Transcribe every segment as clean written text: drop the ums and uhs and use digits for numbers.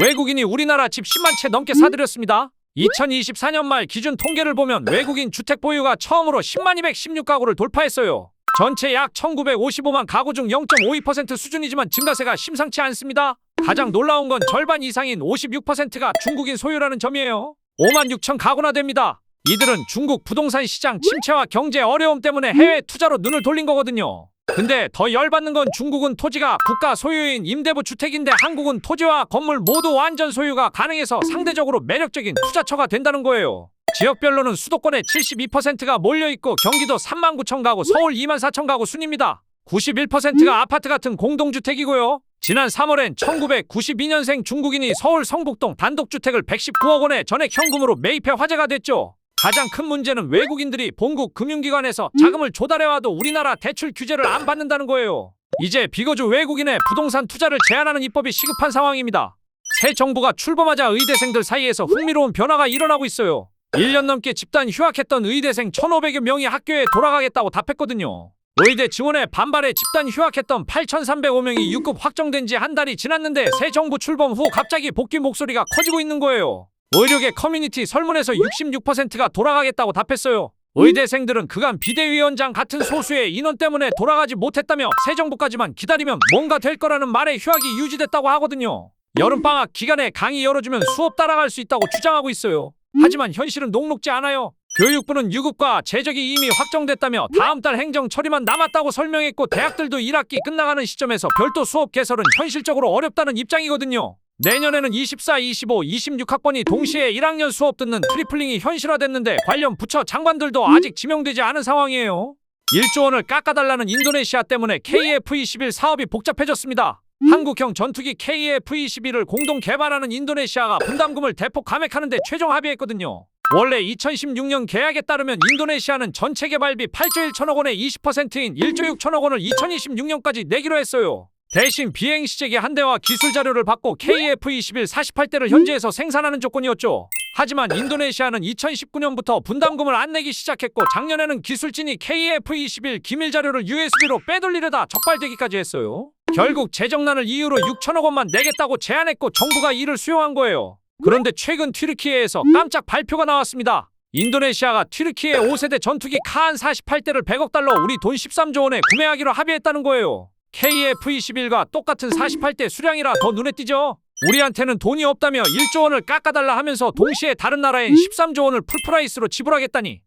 외국인이 우리나라 집 10만 채 넘게 사들였습니다. 2024년 말 기준 통계를 보면 외국인 주택 보유가 처음으로 10만 216가구를 돌파했어요. 전체 약 1955만 가구 중 0.52% 수준이지만 증가세가 심상치 않습니다. 가장 놀라운 건 절반 이상인 56%가 중국인 소유라는 점이에요. 5만 6천 가구나 됩니다. 이들은 중국 부동산 시장 침체와 경제 어려움 때문에 해외 투자로 눈을 돌린 거거든요. 근데 더 열받는 건 중국은 토지가 국가 소유인 임대부 주택인데 한국은 토지와 건물 모두 완전 소유가 가능해서 상대적으로 매력적인 투자처가 된다는 거예요. 지역별로는 수도권에 72%가 몰려있고 경기도 3만 9천 가구, 서울 2만 4천 가구 순입니다. 91%가 아파트 같은 공동주택이고요. 지난 3월엔 1992년생 중국인이 서울 성북동 단독주택을 119억 원에 전액 현금으로 매입해 화제가 됐죠. 가장 큰 문제는 외국인들이 본국 금융기관에서 자금을 조달해와도 우리나라 대출 규제를 안 받는다는 거예요. 이제 비거주 외국인의 부동산 투자를 제한하는 입법이 시급한 상황입니다. 새 정부가 출범하자 의대생들 사이에서 흥미로운 변화가 일어나고 있어요. 1년 넘게 집단 휴학했던 의대생 1,500여 명이 학교에 돌아가겠다고 답했거든요. 의대 지원에 반발해 집단 휴학했던 8,305명이 6급 확정된 지 한 달이 지났는데 새 정부 출범 후 갑자기 복귀 목소리가 커지고 있는 거예요. 의료계 커뮤니티 설문에서 66%가 돌아가겠다고 답했어요. 의대생들은 그간 비대위원장 같은 소수의 인원 때문에 돌아가지 못했다며 새 정부까지만 기다리면 뭔가 될 거라는 말에 휴학이 유지됐다고 하거든요. 여름방학 기간에 강의 열어주면 수업 따라갈 수 있다고 주장하고 있어요. 하지만 현실은 녹록지 않아요. 교육부는 유급과 재적이 이미 확정됐다며 다음 달 행정 처리만 남았다고 설명했고 대학들도 1학기 끝나가는 시점에서 별도 수업 개설은 현실적으로 어렵다는 입장이거든요. 내년에는 24, 25, 26학번이 동시에 1학년 수업 듣는 트리플링이 현실화됐는데 관련 부처 장관들도 아직 지명되지 않은 상황이에요. 1조 원을 깎아달라는 인도네시아 때문에 KF-21 사업이 복잡해졌습니다. 한국형 전투기 KF-21을 공동 개발하는 인도네시아가 분담금을 대폭 감액하는 데 최종 합의했거든요. 원래 2016년 계약에 따르면 인도네시아는 전체 개발비 8조 1천억 원의 20%인 1조 6천억 원을 2026년까지 내기로 했어요. 대신 비행 시제기 한 대와 기술 자료를 받고 KF-21 48대를 현지에서 생산하는 조건이었죠. 하지만 인도네시아는 2019년부터 분담금을 안 내기 시작했고 작년에는 기술진이 KF-21 기밀 자료를 USB로 빼돌리려다 적발되기까지 했어요. 결국 재정난을 이유로 6천억 원만 내겠다고 제안했고 정부가 이를 수용한 거예요. 그런데 최근 튀르키예에서 깜짝 발표가 나왔습니다. 인도네시아가 튀르키예 5세대 전투기 카안 48대를 100억 달러 우리 돈 13조 원에 구매하기로 합의했다는 거예요. KF-21과 똑같은 48대 수량이라 더 눈에 띄죠. 우리한테는 돈이 없다며 1조 원을 깎아달라 하면서 동시에 다른 나라엔 13조 원을 풀프라이스로 지불하겠다니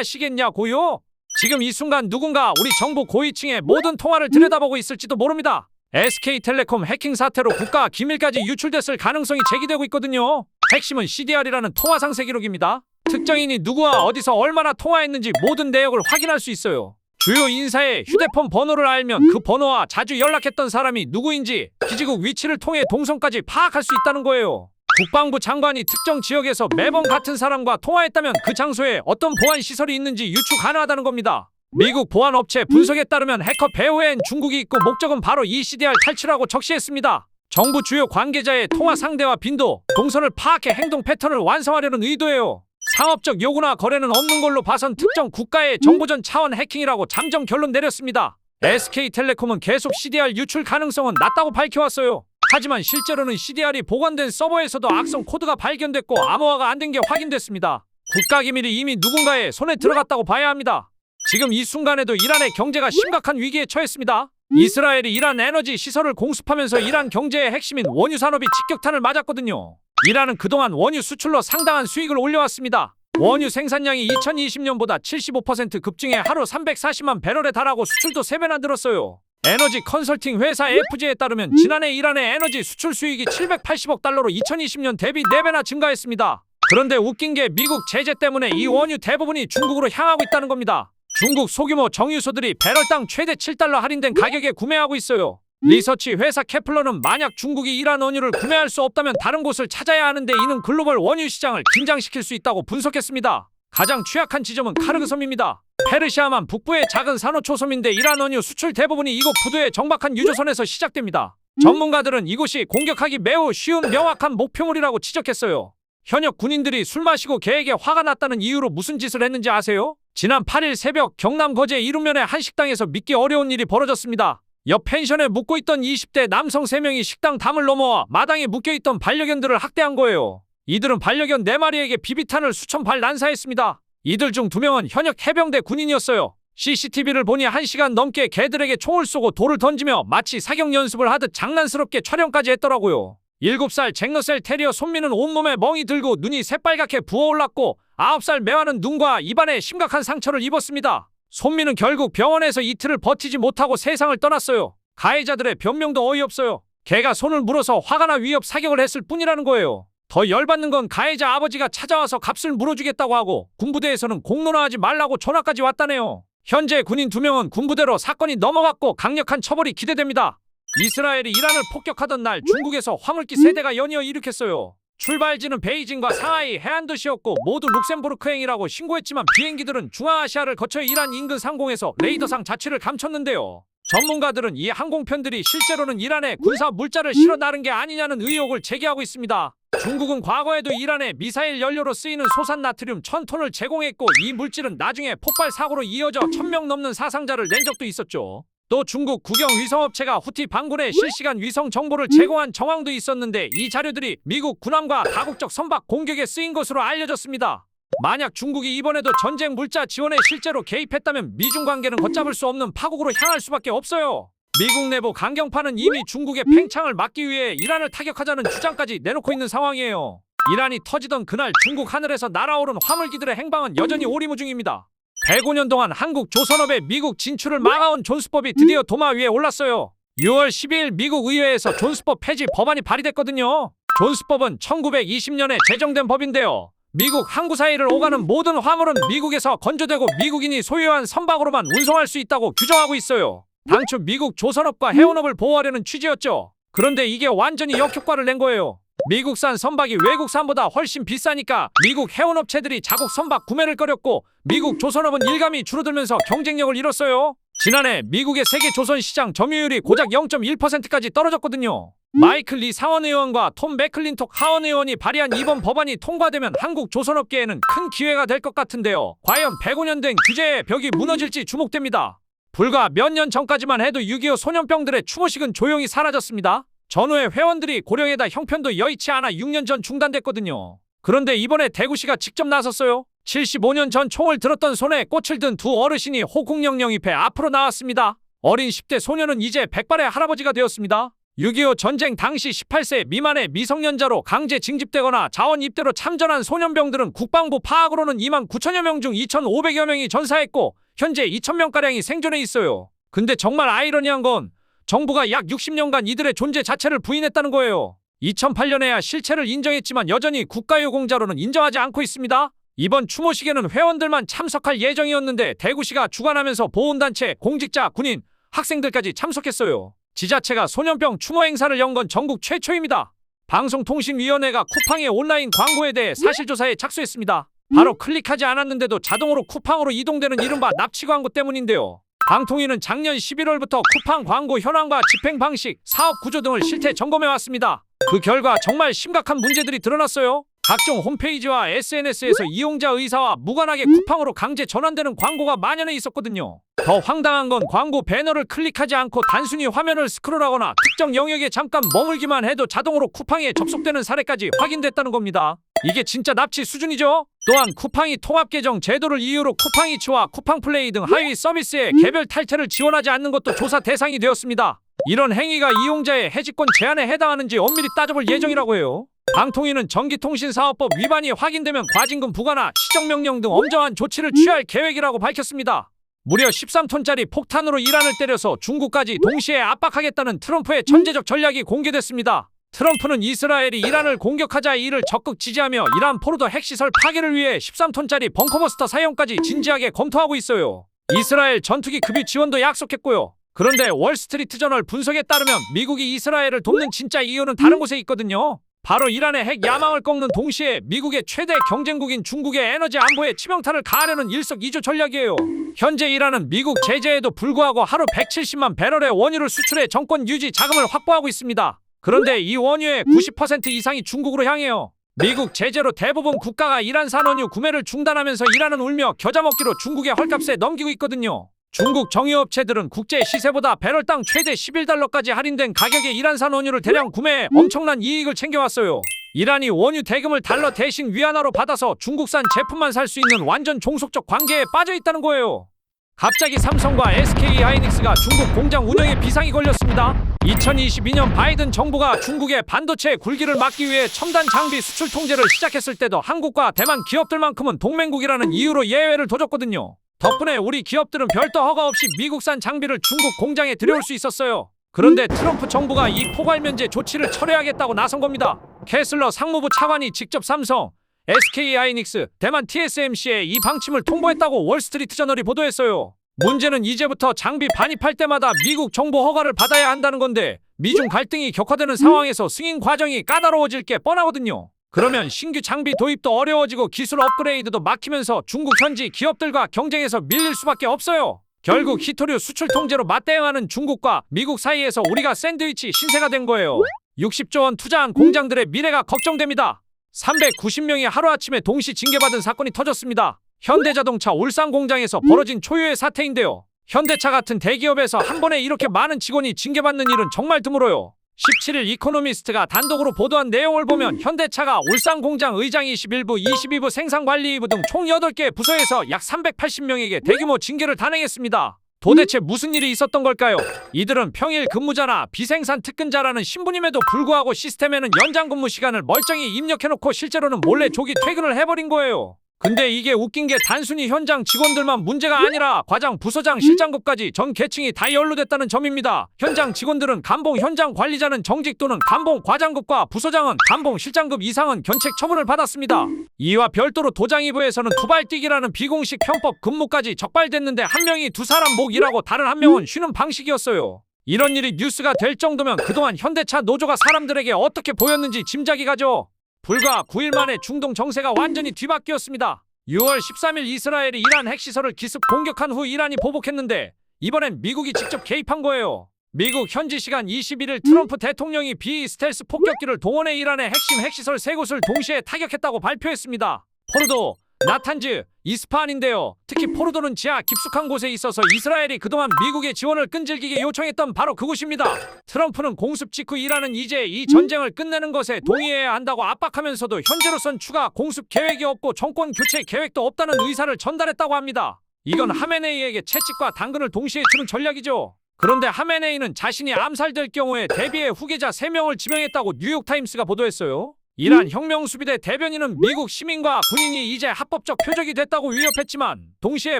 가능하시겠냐고요? 지금 이 순간 누군가 우리 정부 고위층의 모든 통화를 들여다보고 있을지도 모릅니다. SK텔레콤 해킹 사태로 국가 기밀까지 유출됐을 가능성이 제기되고 있거든요. 핵심은 CDR이라는 통화 상세 기록입니다. 특정인이 누구와 어디서 얼마나 통화했는지 모든 내역을 확인할 수 있어요. 주요 인사의 휴대폰 번호를 알면 그 번호와 자주 연락했던 사람이 누구인지 기지국 위치를 통해 동선까지 파악할 수 있다는 거예요. 국방부 장관이 특정 지역에서 매번 같은 사람과 통화했다면 그 장소에 어떤 보안 시설이 있는지 유추 가능하다는 겁니다. 미국 보안업체 분석에 따르면 해커 배후엔 중국이 있고 목적은 바로 이 CDR 탈취라고 적시했습니다. 정부 주요 관계자의 통화 상대와 빈도, 동선을 파악해 행동 패턴을 완성하려는 의도예요. 상업적 요구나 거래는 없는 걸로 봐선 특정 국가의 정보전 차원 해킹이라고 잠정 결론 내렸습니다. SK텔레콤은 계속 CDR 유출 가능성은 낮다고 밝혀왔어요. 하지만 실제로는 CDR이 보관된 서버에서도 악성 코드가 발견됐고 암호화가 안 된 게 확인됐습니다. 국가기밀이 이미 누군가의 손에 들어갔다고 봐야 합니다. 지금 이 순간에도 이란의 경제가 심각한 위기에 처했습니다. 이스라엘이 이란 에너지 시설을 공습하면서 이란 경제의 핵심인 원유 산업이 직격탄을 맞았거든요. 이란은 그동안 원유 수출로 상당한 수익을 올려왔습니다. 원유 생산량이 2020년보다 75% 급증해 하루 340만 배럴에 달하고 수출도 3배나 늘었어요. 에너지 컨설팅 회사 FG에 따르면 지난해 이란의 에너지 수출 수익이 780억 달러로 2020년 대비 4배나 증가했습니다. 그런데 웃긴 게 미국 제재 때문에 이 원유 대부분이 중국으로 향하고 있다는 겁니다. 중국 소규모 정유소들이 배럴당 최대 7달러 할인된 가격에 구매하고 있어요. 리서치 회사 케플러는 만약 중국이 이란 원유를 구매할 수 없다면 다른 곳을 찾아야 하는데 이는 글로벌 원유 시장을 긴장시킬 수 있다고 분석했습니다. 가장 취약한 지점은 카르그 섬입니다. 페르시아만 북부의 작은 산호초섬인데 이란 원유 수출 대부분이 이곳 부두의 정박한 유조선에서 시작됩니다. 전문가들은 이곳이 공격하기 매우 쉬운 명확한 목표물이라고 지적했어요. 현역 군인들이 술 마시고 계획에 화가 났다는 이유로 무슨 짓을 했는지 아세요? 지난 8일 새벽 경남 거제 이룸면의 한 식당에서 믿기 어려운 일이 벌어졌습니다. 옆 펜션에 묵고 있던 20대 남성 3명이 식당 담을 넘어와 마당에 묶여있던 반려견들을 학대한 거예요. 이들은 반려견 4마리에게 비비탄을 수천 발 난사했습니다. 이들 중 2명은 현역 해병대 군인이었어요. CCTV를 보니 1시간 넘게 개들에게 총을 쏘고 돌을 던지며 마치 사격 연습을 하듯 장난스럽게 촬영까지 했더라고요. 7살 잭러셀 테리어 손미는 온몸에 멍이 들고 눈이 새빨갛게 부어올랐고 9살 매화는 눈과 입안에 심각한 상처를 입었습니다. 손미는 결국 병원에서 이틀을 버티지 못하고 세상을 떠났어요. 가해자들의 변명도 어이없어요. 개가 손을 물어서 화가 나 위협 사격을 했을 뿐이라는 거예요. 더 열받는 건 가해자 아버지가 찾아와서 값을 물어주겠다고 하고 군부대에서는 공론화하지 말라고 전화까지 왔다네요. 현재 군인 2명은 군부대로 사건이 넘어갔고 강력한 처벌이 기대됩니다. 이스라엘이 이란을 폭격하던 날 중국에서 화물기 3대가 연이어 이륙했어요. 출발지는 베이징과 상하이 해안도시였고 모두 룩셈부르크행이라고 신고했지만 비행기들은 중앙아시아를 거쳐 이란 인근 상공에서 레이더상 자취를 감췄는데요. 전문가들은 이 항공편들이 실제로는 이란에 군사 물자를 실어 나른 게 아니냐는 의혹을 제기하고 있습니다. 중국은 과거에도 이란에 미사일 연료로 쓰이는 소산 나트륨 1000톤을 제공했고 이 물질은 나중에 폭발 사고로 이어져 1000명 넘는 사상자를 낸 적도 있었죠. 또 중국 국영 위성업체가 후티 반군에 실시간 위성 정보를 제공한 정황도 있었는데 이 자료들이 미국 군함과 다국적 선박 공격에 쓰인 것으로 알려졌습니다. 만약 중국이 이번에도 전쟁 물자 지원에 실제로 개입했다면 미중 관계는 걷잡을 수 없는 파국으로 향할 수밖에 없어요. 미국 내부 강경파는 이미 중국의 팽창을 막기 위해 이란을 타격하자는 주장까지 내놓고 있는 상황이에요. 이란이 터지던 그날 중국 하늘에서 날아오른 화물기들의 행방은 여전히 오리무중입니다. 105년 동안 한국 조선업의 미국 진출을 막아온 존스법이 드디어 도마 위에 올랐어요. 6월 12일 미국 의회에서 존스법 폐지 법안이 발의됐거든요. 존스법은 1920년에 제정된 법인데요. 미국 항구 사이를 오가는 모든 화물은 미국에서 건조되고 미국인이 소유한 선박으로만 운송할 수 있다고 규정하고 있어요. 당초 미국 조선업과 해운업을 보호하려는 취지였죠. 그런데 이게 완전히 역효과를 낸 거예요. 미국산 선박이 외국산보다 훨씬 비싸니까 미국 해운업체들이 자국 선박 구매를 꺼렸고 미국 조선업은 일감이 줄어들면서 경쟁력을 잃었어요. 지난해 미국의 세계 조선 시장 점유율이 고작 0.1%까지 떨어졌거든요. 마이클 리 상원의원과 톰 맥클린톡 하원의원이 발의한 이번 법안이 통과되면 한국 조선업계에는 큰 기회가 될 것 같은데요. 과연 105년 된 규제의 벽이 무너질지 주목됩니다. 불과 몇 년 전까지만 해도 6.25 소년병들의 추모식은 조용히 사라졌습니다. 전후의 회원들이 고령에다 형편도 여의치 않아 6년 전 중단됐거든요. 그런데 이번에 대구시가 직접 나섰어요. 75년 전 총을 들었던 손에 꽃을 든 두 어르신이 호국령 영입해 앞으로 나왔습니다. 어린 10대 소녀는 이제 백발의 할아버지가 되었습니다. 6.25 전쟁 당시 18세 미만의 미성년자로 강제 징집되거나 자원 입대로 참전한 소년병들은 국방부 파악으로는 2만 9천여 명 중 2,500여 명이 전사했고 현재 2,000명가량이 생존해 있어요. 근데 정말 아이러니한 건 정부가 약 60년간 이들의 존재 자체를 부인했다는 거예요. 2008년에야 실체를 인정했지만 여전히 국가유공자로는 인정하지 않고 있습니다. 이번 추모식에는 회원들만 참석할 예정이었는데 대구시가 주관하면서 보훈단체, 공직자, 군인, 학생들까지 참석했어요. 지자체가 소년병 추모 행사를 연 건 전국 최초입니다. 방송통신위원회가 쿠팡의 온라인 광고에 대해 사실조사에 착수했습니다. 바로 클릭하지 않았는데도 자동으로 쿠팡으로 이동되는 이른바 납치 광고 때문인데요. 방통위는 작년 11월부터 쿠팡 광고 현황과 집행 방식, 사업 구조 등을 실태 점검해왔습니다. 그 결과 정말 심각한 문제들이 드러났어요. 각종 홈페이지와 SNS에서 이용자 의사와 무관하게 쿠팡으로 강제 전환되는 광고가 만연해 있었거든요. 더 황당한 건 광고 배너를 클릭하지 않고 단순히 화면을 스크롤하거나 특정 영역에 잠깐 머물기만 해도 자동으로 쿠팡에 접속되는 사례까지 확인됐다는 겁니다. 이게 진짜 납치 수준이죠? 또한 쿠팡이 통합계정 제도를 이유로 쿠팡이츠와 쿠팡플레이 등 하위 서비스에 개별 탈퇴를 지원하지 않는 것도 조사 대상이 되었습니다. 이런 행위가 이용자의 해지권 제한에 해당하는지 엄밀히 따져볼 예정이라고 해요. 방통위는 전기통신사업법 위반이 확인되면 과징금 부과나 시정명령 등 엄정한 조치를 취할 계획이라고 밝혔습니다. 무려 13톤짜리 폭탄으로 이란을 때려서 중국까지 동시에 압박하겠다는 트럼프의 천재적 전략이 공개됐습니다. 트럼프는 이스라엘이 이란을 공격하자 이를 적극 지지하며 이란 포르도 핵시설 파괴를 위해 13톤짜리 벙커버스터 사용까지 진지하게 검토하고 있어요. 이스라엘 전투기 급유 지원도 약속했고요. 그런데 월스트리트저널 분석에 따르면 미국이 이스라엘을 돕는 진짜 이유는 다른 곳에 있거든요. 바로 이란의 핵 야망을 꺾는 동시에 미국의 최대 경쟁국인 중국의 에너지 안보에 치명타를 가하려는 일석이조 전략이에요. 현재 이란은 미국 제재에도 불구하고 하루 170만 배럴의 원유를 수출해 정권 유지 자금을 확보하고 있습니다. 그런데 이 원유의 90% 이상이 중국으로 향해요. 미국 제재로 대부분 국가가 이란산 원유 구매를 중단하면서 이란은 울며 겨자 먹기로 중국의 헐값에 넘기고 있거든요. 중국 정유업체들은 국제 시세보다 배럴당 최대 11달러까지 할인된 가격에 이란산 원유를 대량 구매해 엄청난 이익을 챙겨왔어요. 이란이 원유 대금을 달러 대신 위안화로 받아서 중국산 제품만 살 수 있는 완전 종속적 관계에 빠져 있다는 거예요. 갑자기 삼성과 SK하이닉스가 중국 공장 운영에 비상이 걸렸습니다. 2022년 바이든 정부가 중국의 반도체 굴기를 막기 위해 첨단 장비 수출 통제를 시작했을 때도 한국과 대만 기업들만큼은 동맹국이라는 이유로 예외를 둬줬거든요. 덕분에 우리 기업들은 별도 허가 없이 미국산 장비를 중국 공장에 들여올 수 있었어요. 그런데 트럼프 정부가 이 포괄 면제 조치를 철회하겠다고 나선 겁니다. 캐슬러 상무부 차관이 직접 삼성, SK하이닉스, 대만 TSMC에 이 방침을 통보했다고 월스트리트저널이 보도했어요. 문제는 이제부터 장비 반입할 때마다 미국 정부 허가를 받아야 한다는 건데 미중 갈등이 격화되는 상황에서 승인 과정이 까다로워질 게 뻔하거든요. 그러면 신규 장비 도입도 어려워지고 기술 업그레이드도 막히면서 중국 현지 기업들과 경쟁에서 밀릴 수밖에 없어요. 결국 희토류 수출 통제로 맞대응하는 중국과 미국 사이에서 우리가 샌드위치 신세가 된 거예요. 60조 원 투자한 공장들의 미래가 걱정됩니다. 390명이 하루아침에 동시 징계받은 사건이 터졌습니다. 현대자동차 울산 공장에서 벌어진 초유의 사태인데요. 현대차 같은 대기업에서 한 번에 이렇게 많은 직원이 징계받는 일은 정말 드물어요. 17일 이코노미스트가 단독으로 보도한 내용을 보면 현대차가 울산 공장 의장 21부, 22부 생산관리부 등 총 8개 부서에서 약 380명에게 대규모 징계를 단행했습니다. 도대체 무슨 일이 있었던 걸까요? 이들은 평일 근무자나 비생산 특근자라는 신분임에도 불구하고 시스템에는 연장 근무 시간을 멀쩡히 입력해놓고 실제로는 몰래 조기 퇴근을 해버린 거예요. 근데 이게 웃긴 게 단순히 현장 직원들만 문제가 아니라 과장, 부서장, 실장급까지 전 계층이 다 연루됐다는 점입니다. 현장 직원들은 감봉, 현장 관리자는 정직 또는 감봉, 과장급과 부서장은 감봉, 실장급 이상은 견책 처분을 받았습니다. 이와 별도로 도장이부에서는 두발뛰기라는 비공식 편법 근무까지 적발됐는데 한 명이 두 사람 목 일하고 다른 한 명은 쉬는 방식이었어요. 이런 일이 뉴스가 될 정도면 그동안 현대차 노조가 사람들에게 어떻게 보였는지 짐작이 가죠. 불과 9일 만에 중동 정세가 완전히 뒤바뀌었습니다. 6월 13일 이스라엘이 이란 핵시설을 기습 공격한 후 이란이 보복했는데 이번엔 미국이 직접 개입한 거예요. 미국 현지 시간 21일 트럼프 대통령이 비스텔스 폭격기를 동원해 이란의 핵심 핵시설 3곳을 동시에 타격했다고 발표했습니다. 포르도, 나탄즈, 이스파한인데요. 특히 포르도는 지하 깊숙한 곳에 있어서 이스라엘이 그동안 미국의 지원을 끈질기게 요청했던 바로 그곳입니다. 트럼프는 공습 직후 이란은 이제 이 전쟁을 끝내는 것에 동의해야 한다고 압박하면서도 현재로선 추가 공습 계획이 없고 정권 교체 계획도 없다는 의사를 전달했다고 합니다. 이건 하메네이에게 채찍과 당근을 동시에 주는 전략이죠. 그런데 하메네이는 자신이 암살될 경우에 대비해 후계자 3명을 지명했다고 뉴욕타임스가 보도했어요. 이란 혁명수비대 대변인은 미국 시민과 군인이 이제 합법적 표적이 됐다고 위협했지만 동시에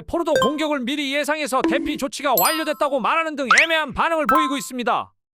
포르도 공격을 미리 예상해서 대피 조치가 완료됐다고 말하는 등 애매한 반응을 보이고 있습니다.